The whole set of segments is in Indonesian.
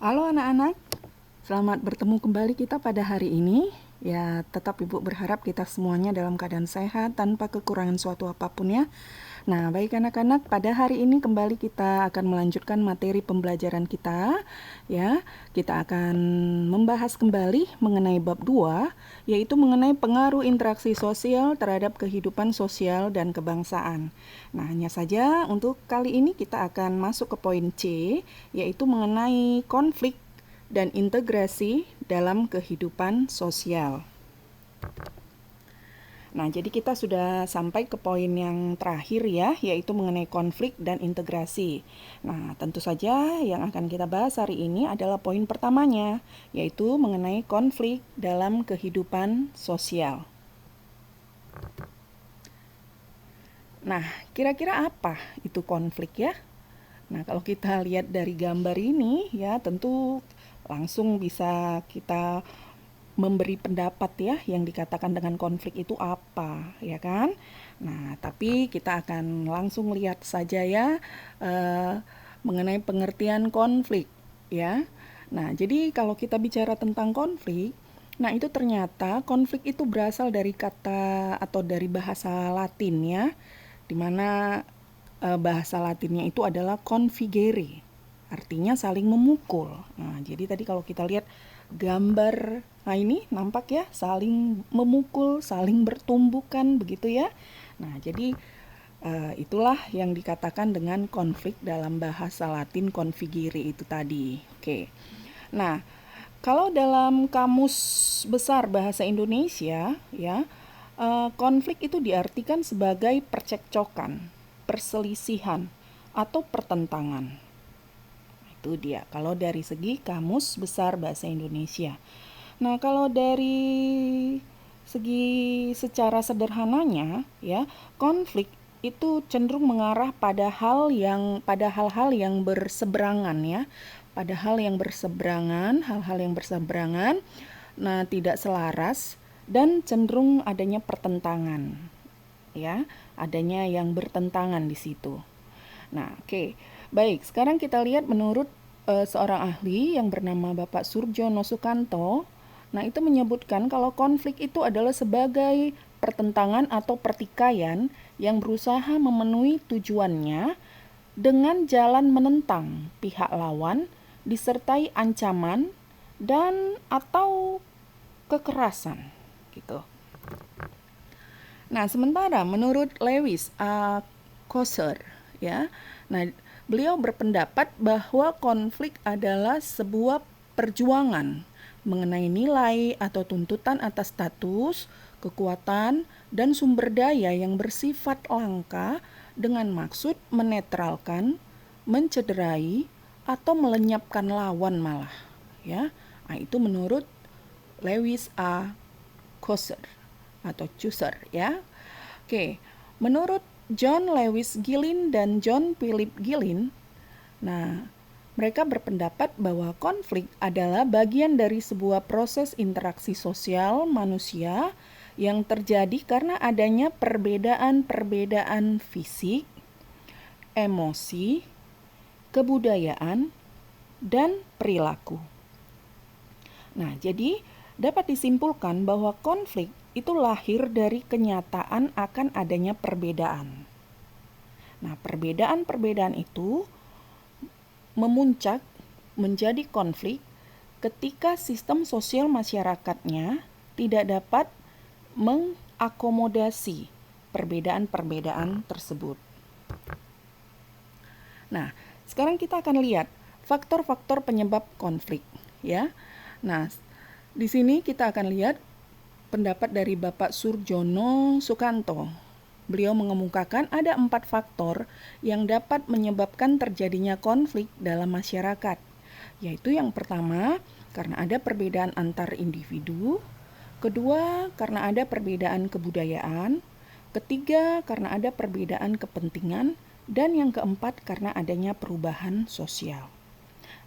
Halo anak-anak, selamat bertemu kembali kita pada hari ini. Ya, tetap Ibu berharap kita semuanya dalam keadaan sehat tanpa kekurangan suatu apapun ya. Nah, baik anak-anak, pada hari ini kembali kita akan melanjutkan materi pembelajaran kita ya. Kita akan membahas kembali mengenai bab 2, yaitu mengenai pengaruh interaksi sosial terhadap kehidupan sosial dan kebangsaan. Nah, hanya saja untuk kali ini kita akan masuk ke poin C, yaitu mengenai konflik dan integrasi dalam kehidupan sosial. Nah, jadi kita sudah sampai ke poin yang terakhir ya, yaitu mengenai konflik dan integrasi. Nah, tentu saja yang akan kita bahas hari ini adalah poin pertamanya, yaitu mengenai konflik dalam kehidupan sosial. Nah, kira-kira apa itu konflik ya? Nah, kalau kita lihat dari gambar ini ya, tentu langsung bisa kita memberi pendapat ya yang dikatakan dengan konflik itu apa, ya kan? Nah, tapi kita akan langsung lihat saja ya mengenai pengertian konflik ya. Nah, jadi kalau kita bicara tentang konflik, nah itu ternyata konflik itu berasal dari kata atau dari bahasa Latin ya, di mana bahasa Latinnya itu adalah configere, artinya saling memukul. Nah, jadi tadi kalau kita lihat gambar, nah ini nampak ya, saling memukul, saling bertumbukan begitu ya. Nah, jadi itulah yang dikatakan dengan konflik dalam bahasa Latin configere itu tadi. Oke. Nah, kalau dalam kamus besar bahasa Indonesia ya, konflik itu diartikan sebagai percekcokan, perselisihan, atau pertentangan. Itu dia kalau dari segi kamus besar bahasa Indonesia. Nah, kalau dari segi secara sederhananya ya, konflik itu cenderung mengarah pada hal-hal yang berseberangan ya. Pada hal-hal yang berseberangan, nah tidak selaras dan cenderung adanya pertentangan. Ya, adanya yang bertentangan di situ. Nah, oke. Baik, sekarang kita lihat menurut seorang ahli yang bernama Bapak Surjono Sukanto. Nah, itu menyebutkan kalau konflik itu adalah sebagai pertentangan atau pertikaian yang berusaha memenuhi tujuannya dengan jalan menentang pihak lawan disertai ancaman dan atau kekerasan gitu. Nah, sementara menurut Lewis A. Coser ya. Nah, beliau berpendapat bahwa konflik adalah sebuah perjuangan mengenai nilai atau tuntutan atas status, kekuatan, dan sumber daya yang bersifat langka dengan maksud menetralkan, mencederai, atau melenyapkan lawan malah. Ya, nah, itu menurut Lewis A. Coser atau Chaucer ya. Oke, menurut John Lewis Gillin dan John Philip Gillin, nah mereka berpendapat bahwa konflik adalah bagian dari sebuah proses interaksi sosial manusia yang terjadi karena adanya perbedaan-perbedaan fisik, emosi, kebudayaan, dan perilaku. Nah, jadi dapat disimpulkan bahwa konflik itu lahir dari kenyataan akan adanya perbedaan. Nah, perbedaan-perbedaan itu memuncak menjadi konflik ketika sistem sosial masyarakatnya tidak dapat mengakomodasi perbedaan-perbedaan tersebut. Nah, sekarang kita akan lihat faktor-faktor penyebab konflik ya. Nah, di sini kita akan lihat pendapat dari Bapak Surjono Sukanto. Beliau mengemukakan ada 4 faktor yang dapat menyebabkan terjadinya konflik dalam masyarakat. Yaitu yang pertama, karena ada perbedaan antar individu. Kedua, karena ada perbedaan kebudayaan. Ketiga, karena ada perbedaan kepentingan. Dan yang keempat, karena adanya perubahan sosial.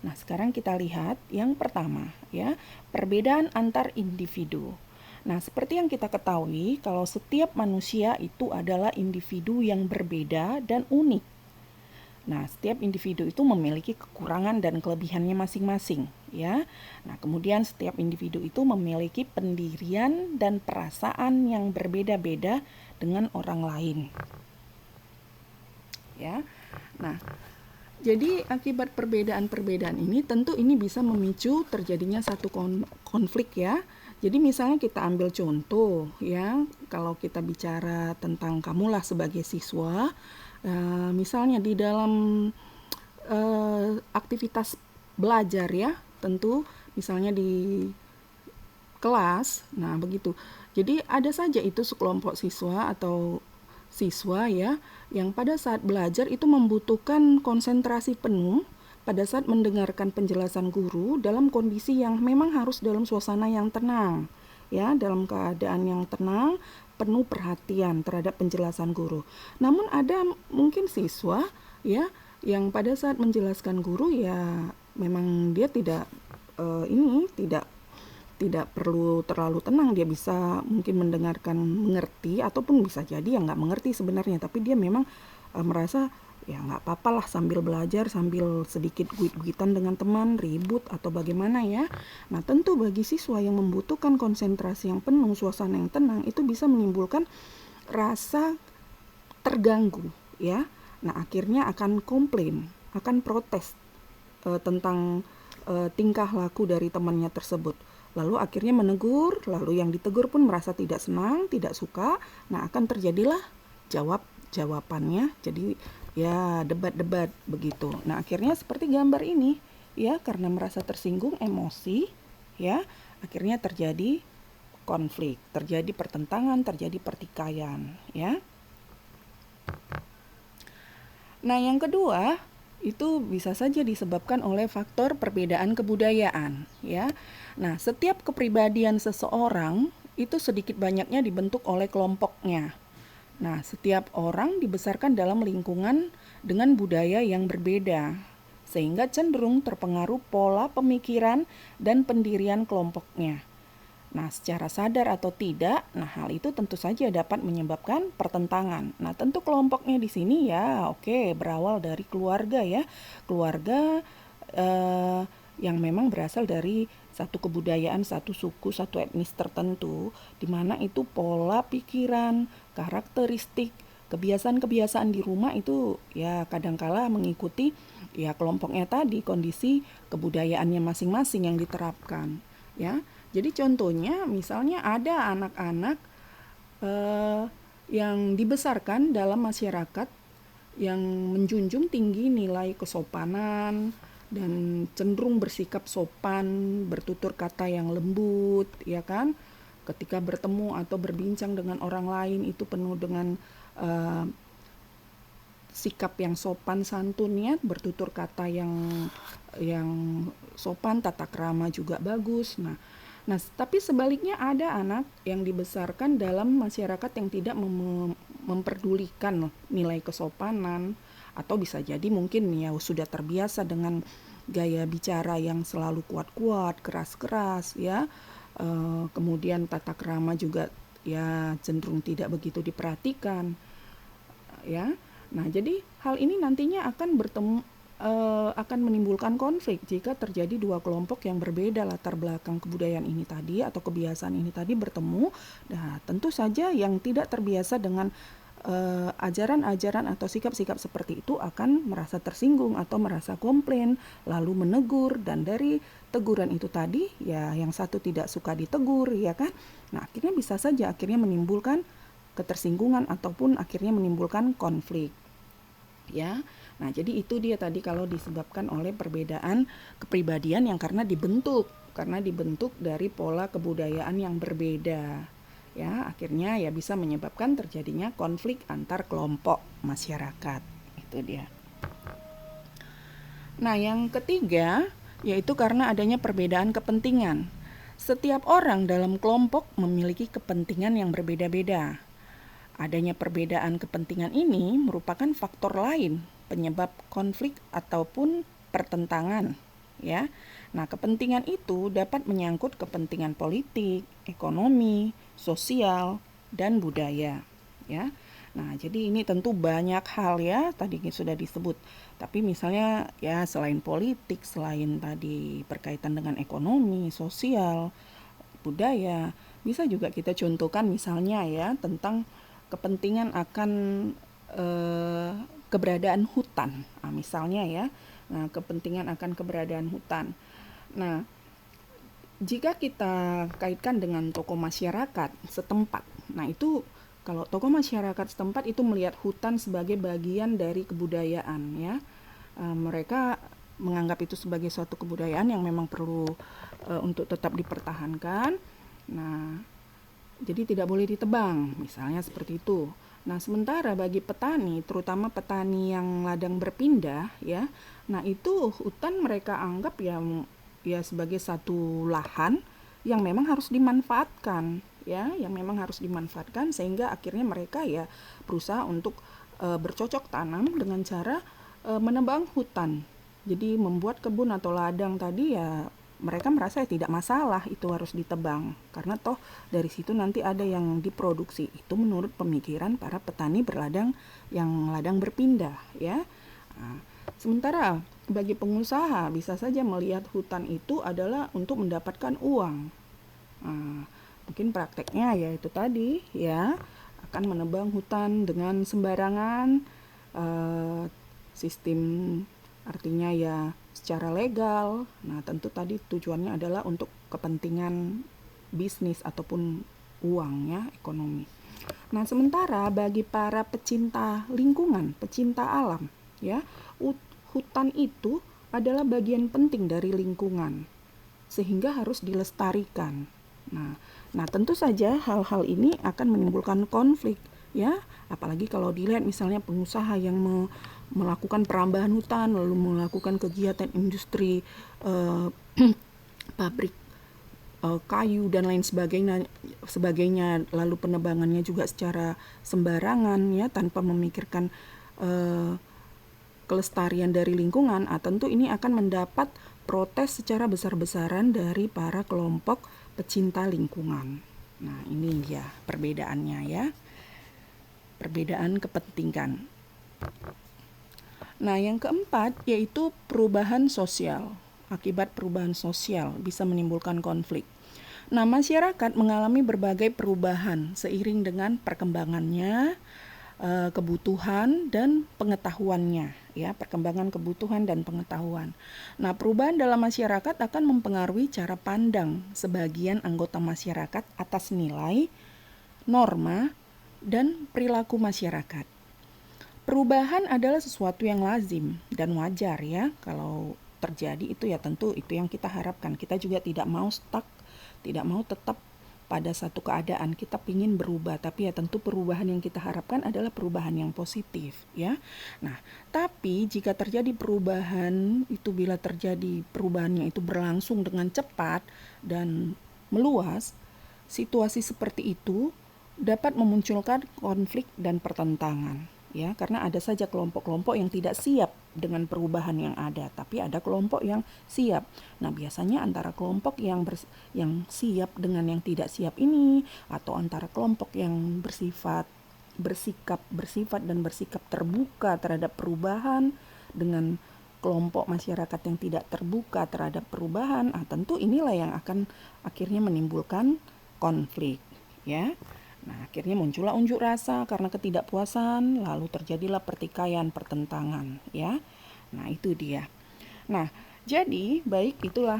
Nah, sekarang kita lihat yang pertama ya, perbedaan antar individu. Nah, seperti yang kita ketahui, kalau setiap manusia itu adalah individu yang berbeda dan unik. Nah, setiap individu itu memiliki kekurangan dan kelebihannya masing-masing, ya. Nah, kemudian setiap individu itu memiliki pendirian dan perasaan yang berbeda-beda dengan orang lain. Ya. Nah, jadi akibat perbedaan-perbedaan ini tentu ini bisa memicu terjadinya satu konflik ya. Jadi misalnya kita ambil contoh ya, kalau kita bicara tentang kamulah sebagai siswa, misalnya di dalam aktivitas belajar ya, tentu misalnya di kelas, nah begitu. Jadi ada saja itu sekelompok siswa atau siswa ya, yang pada saat belajar itu membutuhkan konsentrasi penuh pada saat mendengarkan penjelasan guru dalam kondisi yang memang harus dalam suasana yang tenang, ya, dalam keadaan yang tenang, penuh perhatian terhadap penjelasan guru. Namun ada mungkin siswa ya yang pada saat menjelaskan guru ya memang dia tidak tidak perlu terlalu tenang, dia bisa mungkin mendengarkan mengerti ataupun bisa jadi yang nggak mengerti sebenarnya, tapi dia memang merasa ya nggak apa-apa lah sambil belajar, sambil sedikit guit-guitan dengan teman, ribut atau bagaimana ya. Nah tentu bagi siswa yang membutuhkan konsentrasi yang penuh, suasana yang tenang, itu bisa menimbulkan rasa terganggu ya. Nah akhirnya akan komplain, akan protes tentang tingkah laku dari temannya tersebut. Lalu akhirnya menegur, lalu yang ditegur pun merasa tidak senang, tidak suka. Nah, akan terjadilah jawabannya. Jadi ya debat-debat begitu. Nah, akhirnya seperti gambar ini, ya, karena merasa tersinggung, emosi, ya, akhirnya terjadi konflik, terjadi pertentangan, terjadi pertikaian, ya. Nah, yang kedua, itu bisa saja disebabkan oleh faktor perbedaan kebudayaan ya. Nah, setiap kepribadian seseorang itu sedikit banyaknya dibentuk oleh kelompoknya. Nah, setiap orang dibesarkan dalam lingkungan dengan budaya yang berbeda sehingga cenderung terpengaruh pola pemikiran dan pendirian kelompoknya. Nah, secara sadar atau tidak, nah hal itu tentu saja dapat menyebabkan pertentangan. Nah, tentu kelompoknya di sini ya, oke, berawal dari keluarga ya, keluarga yang memang berasal dari satu kebudayaan, satu suku, satu etnis tertentu, di mana itu pola pikiran, karakteristik, kebiasaan-kebiasaan di rumah itu ya kadangkala mengikuti ya kelompoknya tadi, kondisi kebudayaannya masing-masing yang diterapkan, ya. Jadi contohnya misalnya ada anak-anak yang dibesarkan dalam masyarakat yang menjunjung tinggi nilai kesopanan dan cenderung bersikap sopan, bertutur kata yang lembut, ya kan? Ketika bertemu atau berbincang dengan orang lain itu penuh dengan sikap yang sopan santunnya, bertutur kata yang sopan, tata krama juga bagus. Nah, tapi sebaliknya ada anak yang dibesarkan dalam masyarakat yang tidak memperdulikan nilai kesopanan, atau bisa jadi mungkin ya sudah terbiasa dengan gaya bicara yang selalu kuat-kuat, keras-keras ya. Kemudian tata krama juga ya cenderung tidak begitu diperhatikan ya. Nah, jadi hal ini nantinya akan menimbulkan konflik jika terjadi dua kelompok yang berbeda latar belakang kebudayaan ini tadi atau kebiasaan ini tadi bertemu. Nah, tentu saja yang tidak terbiasa dengan ajaran-ajaran atau sikap-sikap seperti itu akan merasa tersinggung atau merasa komplain, lalu menegur, dan dari teguran itu tadi ya yang satu tidak suka ditegur ya kan. Nah, akhirnya bisa saja akhirnya menimbulkan ketersinggungan ataupun akhirnya menimbulkan konflik. Ya. Nah, jadi itu dia tadi kalau disebabkan oleh perbedaan kepribadian yang karena dibentuk dari pola kebudayaan yang berbeda. Ya, akhirnya ya bisa menyebabkan terjadinya konflik antar kelompok masyarakat. Itu dia. Nah, yang ketiga yaitu karena adanya perbedaan kepentingan. Setiap orang dalam kelompok memiliki kepentingan yang berbeda-beda. Adanya perbedaan kepentingan ini merupakan faktor lain penyebab konflik ataupun pertentangan, ya. Nah, kepentingan itu dapat menyangkut kepentingan politik, ekonomi, sosial, dan budaya, ya. Nah, jadi ini tentu banyak hal ya, tadi sudah disebut. Tapi misalnya ya selain politik, selain tadi berkaitan dengan ekonomi, sosial, budaya, bisa juga kita contohkan misalnya ya tentang kepentingan akan eh, keberadaan hutan. Nah, misalnya ya, nah kepentingan akan keberadaan hutan. Nah, jika kita kaitkan dengan tokoh masyarakat setempat, nah itu kalau tokoh masyarakat setempat itu melihat hutan sebagai bagian dari kebudayaan ya. Mereka menganggap itu sebagai suatu kebudayaan yang memang perlu untuk tetap dipertahankan. Nah, jadi tidak boleh ditebang, misalnya seperti itu. Nah, sementara bagi petani, terutama petani yang ladang berpindah ya, nah itu hutan mereka anggap ya sebagai satu lahan yang memang harus dimanfaatkan ya, yang memang harus dimanfaatkan sehingga akhirnya mereka ya berusaha untuk bercocok tanam dengan cara menebang hutan. Jadi membuat kebun atau ladang tadi ya mereka merasa ya tidak masalah itu harus ditebang karena toh dari situ nanti ada yang diproduksi. Itu menurut pemikiran para petani berladang yang ladang berpindah ya. Nah, sementara bagi pengusaha bisa saja melihat hutan itu adalah untuk mendapatkan uang. Nah, mungkin prakteknya ya itu tadi ya akan menebang hutan dengan sembarangan, eh, sistem artinya ya secara legal. Nah, tentu tadi tujuannya adalah untuk kepentingan bisnis ataupun uang ya, ekonomi. Nah, sementara bagi para pecinta lingkungan, pecinta alam, ya, hutan itu adalah bagian penting dari lingkungan sehingga harus dilestarikan. Nah, tentu saja hal-hal ini akan menimbulkan konflik ya, apalagi kalau dilihat misalnya pengusaha yang melakukan perambahan hutan lalu melakukan kegiatan industri eh, pabrik kayu dan lain sebagainya lalu penebangannya juga secara sembarangan ya tanpa memikirkan eh, kelestarian dari lingkungan, tentu ini akan mendapat protes secara besar-besaran dari para kelompok pecinta lingkungan. Nah, ini ya perbedaannya ya. Perbedaan kepentingan. Nah, yang keempat yaitu perubahan sosial. Akibat perubahan sosial bisa menimbulkan konflik. Nah, masyarakat mengalami berbagai perubahan seiring dengan perkembangannya, kebutuhan dan pengetahuannya, ya, perkembangan kebutuhan dan pengetahuan. Nah, perubahan dalam masyarakat akan mempengaruhi cara pandang sebagian anggota masyarakat atas nilai, norma, dan perilaku masyarakat. Perubahan adalah sesuatu yang lazim dan wajar ya. Kalau terjadi itu ya tentu itu yang kita harapkan. Kita juga tidak mau stuck, tidak mau tetap pada satu keadaan. Kita ingin berubah, tapi ya tentu perubahan yang kita harapkan adalah perubahan yang positif ya. Nah, tapi jika terjadi perubahan itu, bila terjadi perubahannya itu berlangsung dengan cepat dan meluas, situasi seperti itu dapat memunculkan konflik dan pertentangan ya, karena ada saja kelompok-kelompok yang tidak siap dengan perubahan yang ada, tapi ada kelompok yang siap. Nah, biasanya antara kelompok yang siap dengan yang tidak siap ini, atau antara kelompok yang bersifat dan bersikap terbuka terhadap perubahan dengan kelompok masyarakat yang tidak terbuka terhadap perubahan, tentu inilah yang akan akhirnya menimbulkan konflik ya. Nah, akhirnya muncullah unjuk rasa karena ketidakpuasan, lalu terjadilah pertikaian, pertentangan, ya. Nah, itu dia. Nah, jadi baik itulah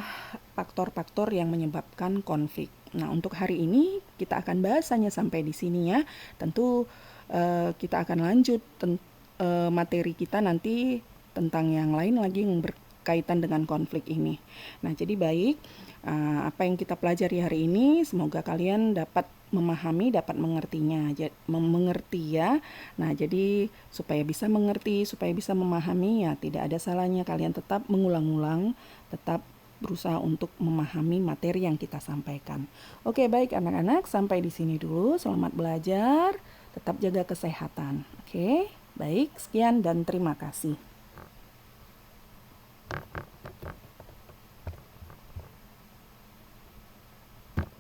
faktor-faktor yang menyebabkan konflik. Nah, untuk hari ini kita akan bahas hanya sampai di sini ya. Tentu kita akan lanjut materi kita nanti tentang yang lain lagi yang berkaitan dengan konflik ini. Nah, jadi baik apa yang kita pelajari hari ini semoga kalian dapat memahami, dapat mengerti ya. Nah, jadi supaya bisa mengerti, supaya bisa memahami ya tidak ada salahnya kalian tetap mengulang-ulang, tetap berusaha untuk memahami materi yang kita sampaikan. Oke, baik anak-anak, sampai di sini dulu. Selamat belajar, tetap jaga kesehatan. Oke, baik, sekian dan terima kasih.